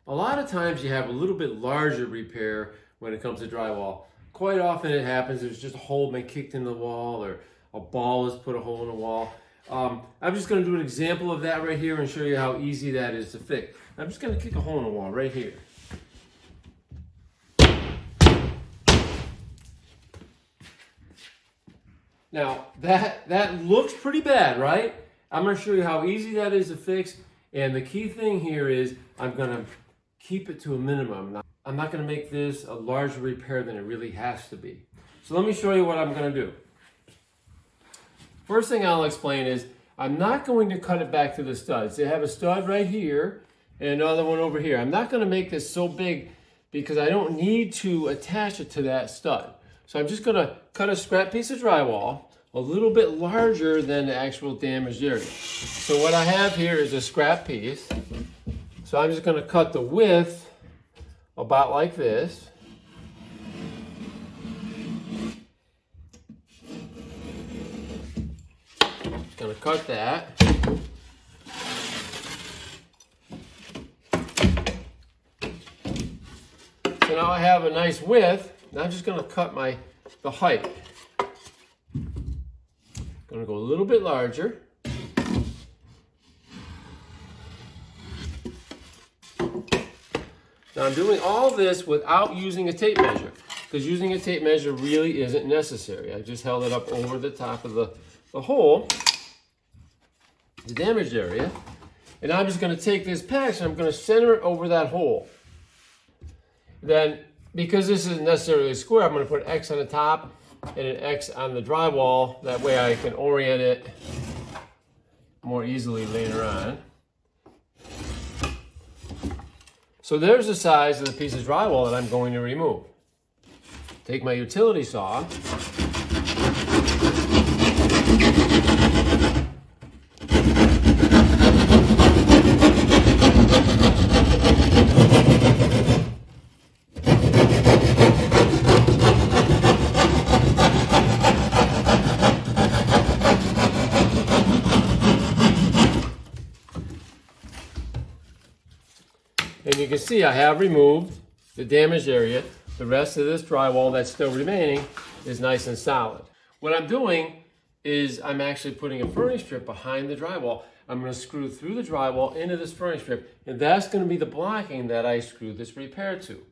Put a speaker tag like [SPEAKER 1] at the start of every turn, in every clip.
[SPEAKER 1] A lot of times you have a little bit larger repair when it comes to drywall. Quite often it happens there's just a hole been kicked in the wall or a ball has put a hole in the wall. I'm just going to do an example of that right here and show you how easy that is to fix. I'm just going to kick a hole in the wall right here. Now that looks pretty bad, right? I'm going to show you how easy that is to fix, and the key thing here is I'm going to keep it to a minimum. I'm not going to make this a larger repair than it really has to be. So let me show you what I'm going to do. First thing I'll explain is I'm not going to cut it back to the studs. They have a stud right here and another one over here. I'm not going to make this so big because I don't need to attach it to that stud. So I'm just going to cut a scrap piece of drywall a little bit larger than the actual damaged area. So what I have here is a scrap piece. So I'm just going to cut the width about like this. Just going to cut that. So now I have a nice width. Now I'm just going to cut the height. Going to go a little bit larger. Now I'm doing all this without using a tape measure, because using a tape measure really isn't necessary. I just held it up over the top of the hole, the damaged area, and I'm just going to take this patch and I'm going to center it over that hole. Then, because this isn't necessarily a square, I'm going to put an X on the top and an X on the drywall. That way I can orient it more easily later on. So there's the size of the piece of drywall that I'm going to remove. Take my utility saw. And you can see I have removed the damaged area. The rest of this drywall that's still remaining is nice and solid. What I'm doing is I'm actually putting a furring strip behind the drywall. I'm going to screw through the drywall into this furring strip, and that's going to be the blocking that I screw this repair to.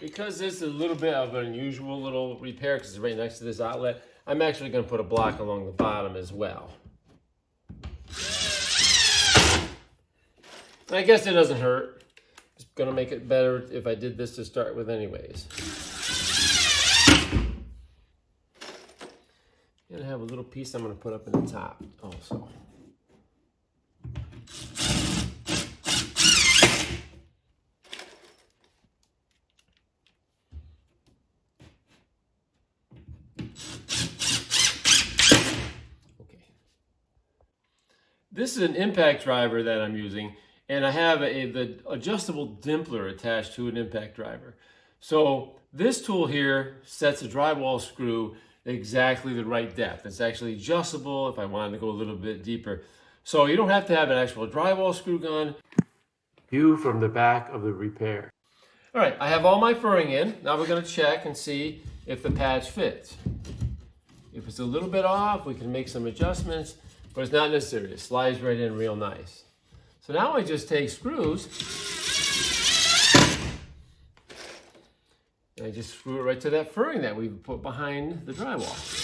[SPEAKER 1] Because this is a little bit of an unusual little repair because it's right next to this outlet, I'm actually going to put a block along the bottom as well. And I guess it doesn't hurt. It's going to make it better if I did this to start with anyways. And I have a little piece I'm going to put up in the top also. This is an impact driver that I'm using, and I have the adjustable dimpler attached to an impact driver. So this tool here sets a drywall screw exactly the right depth. It's actually adjustable if I wanted to go a little bit deeper. So you don't have to have an actual drywall screw gun. View from the back of the repair. All right, I have all my furring in. Now we're going to check and see if the patch fits. If it's a little bit off, we can make some adjustments. But it's not necessary. It slides right in real nice. So now I just take screws and I just screw it right to that furring that we put behind the drywall.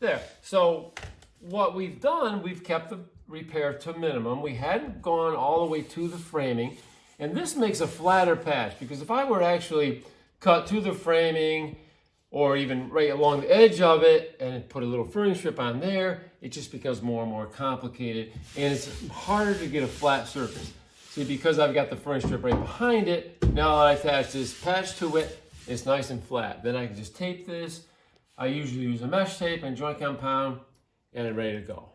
[SPEAKER 1] There. So what we've done, we've kept the repair to minimum. We hadn't gone all the way to the framing. And this makes a flatter patch, because if I were to actually cut to the framing or even right along the edge of it and put a little furring strip on there, it just becomes more and more complicated, and it's harder to get a flat surface. See, because I've got the furring strip right behind it, now I attach this patch to it, it's nice and flat. Then I can just tape this. I usually use a mesh tape and joint compound, and I'm ready to go.